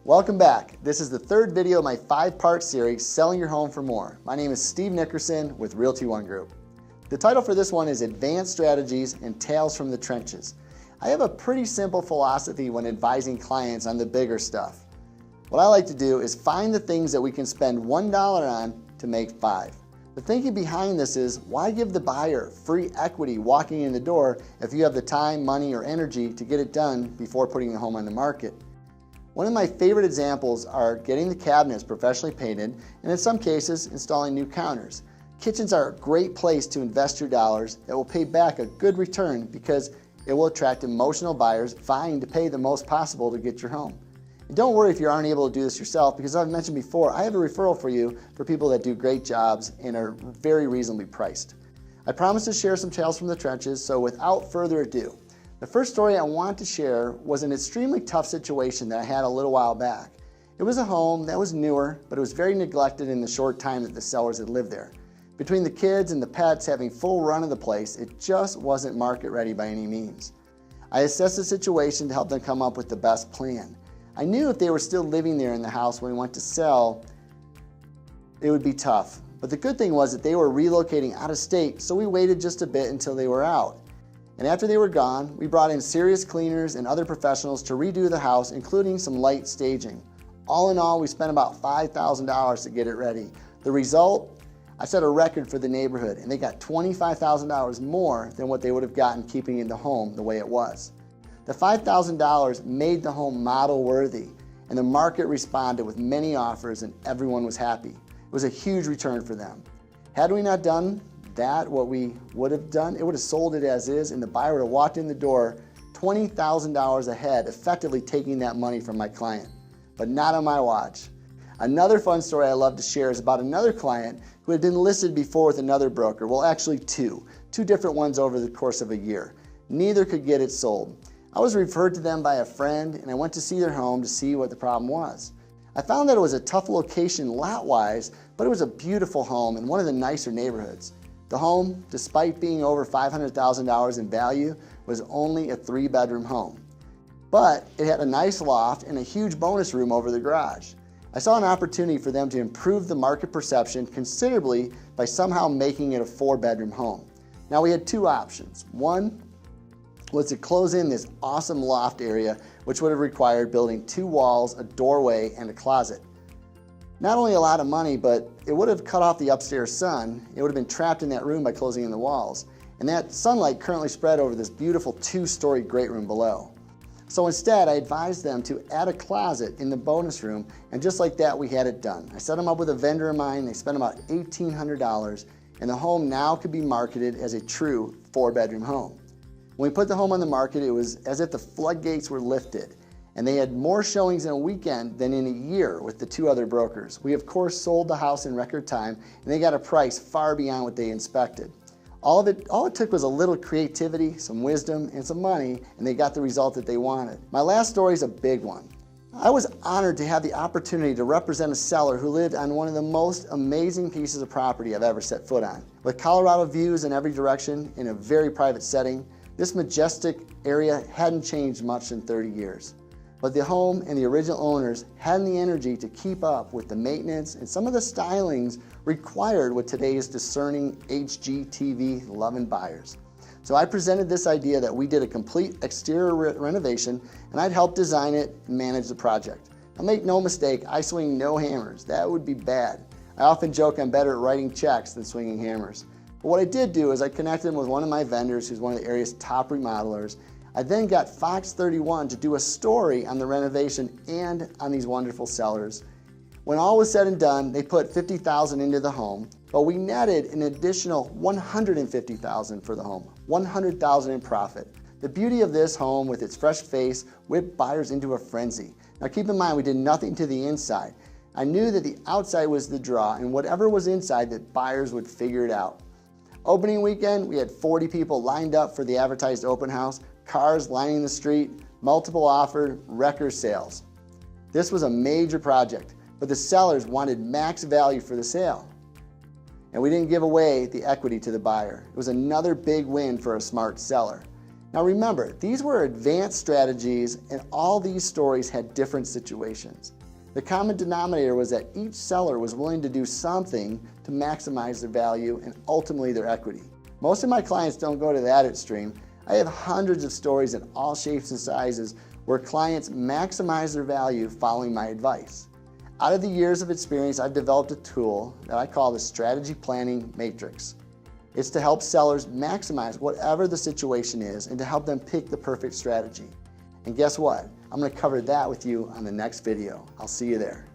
Welcome back. This is the third video of my 5-part series, Selling Your Home for More. My name is Steve Nickerson with Realty One Group. The title for this one is Advanced Strategies and Tales from the Trenches. I have a pretty simple philosophy when advising clients on the bigger stuff. What I like to do is find the things that we can spend $1 on to make 5. The thinking behind this is, why give the buyer free equity walking in the door if you have the time, money, or energy to get it done before putting the home on the market? One of my favorite examples are getting the cabinets professionally painted and in some cases installing new counters. Kitchens are a great place to invest your dollars that will pay back a good return because it will attract emotional buyers vying to pay the most possible to get your home. And don't worry if you aren't able to do this yourself, because as I've mentioned before, I have a referral for you for people that do great jobs and are very reasonably priced. I promise to share some tales from the trenches, so without further ado, the first story I want to share was an extremely tough situation that I had a little while back. It was a home that was newer, but it was very neglected in the short time that the sellers had lived there. Between the kids and the pets having full run of the place, it just wasn't market ready by any means. I assessed the situation to help them come up with the best plan. I knew if they were still living there in the house when we went to sell, it would be tough. But the good thing was that they were relocating out of state, so we waited just a bit until they were out. And after they were gone, we brought in serious cleaners and other professionals to redo the house, including some light staging. All in all, we spent about $5,000 to get it ready. The result? I set a record for the neighborhood, and they got $25,000 more than what they would have gotten keeping in the home the way it was. The $5,000 made the home model worthy, and the market responded with many offers, and everyone was happy. It was a huge return for them. Had we not done that, what we would have done, it would have sold it as is, and the buyer would have walked in the door $20,000 ahead, effectively taking that money from my client. But not on my watch. Another fun story I love to share is about another client who had been listed before with another broker. Well, actually two different ones over the course of a year. Neither could get it sold. I was referred to them by a friend, and I went to see their home to see what the problem was. I found that it was a tough location lot-wise, but it was a beautiful home in one of the nicer neighborhoods. The home, despite being over $500,000 in value, was only a 3-bedroom home. But it had a nice loft and a huge bonus room over the garage. I saw an opportunity for them to improve the market perception considerably by somehow making it a 4-bedroom home. Now we had two options. One was to close in this awesome loft area, which would have required building 2 walls, a doorway, and a closet. Not only a lot of money, but it would have cut off the upstairs sun. It would have been trapped in that room by closing in the walls. And that sunlight currently spread over this beautiful 2-story great room below. So instead, I advised them to add a closet in the bonus room, and just like that, we had it done. I set them up with a vendor of mine. They spent about $1,800, and the home now could be marketed as a true 4-bedroom home. When we put the home on the market, it was as if the floodgates were lifted, and they had more showings in a weekend than in a year with the 2 other brokers. We of course sold the house in record time, and they got a price far beyond what they inspected. All it took was a little creativity, some wisdom, and some money, and they got the result that they wanted. My last story is a big one. I was honored to have the opportunity to represent a seller who lived on one of the most amazing pieces of property I've ever set foot on. With Colorado views in every direction in a very private setting, this majestic area hadn't changed much in 30 years. But the home and the original owners hadn't the energy to keep up with the maintenance and some of the stylings required with today's discerning HGTV loving buyers. So I presented this idea that we did a complete exterior renovation, and I'd help design it and manage the project. Now make no mistake, I swing no hammers. That would be bad. I often joke I'm better at writing checks than swinging hammers. But what I did do is I connected them with one of my vendors who's one of the area's top remodelers. I then got Fox 31 to do a story on the renovation and on these wonderful sellers. When all was said and done, they put $50,000 into the home, but we netted an additional $150,000 for the home, $100,000 in profit. The beauty of this home with its fresh face whipped buyers into a frenzy. Now keep in mind, we did nothing to the inside. I knew that the outside was the draw, and whatever was inside, that buyers would figure it out. Opening weekend, we had 40 people lined up for the advertised open house, cars lining the street, multiple offered, record sales. This was a major project, but the sellers wanted max value for the sale. And we didn't give away the equity to the buyer. It was another big win for a smart seller. Now remember, these were advanced strategies and all these stories had different situations. The common denominator was that each seller was willing to do something to maximize their value and ultimately their equity. Most of my clients don't go to that extreme. I have hundreds of stories in all shapes and sizes where clients maximize their value following my advice. Out of the years of experience, I've developed a tool that I call the Strategy Planning Matrix. It's to help sellers maximize whatever the situation is and to help them pick the perfect strategy. And guess what? I'm going to cover that with you on the next video. I'll see you there.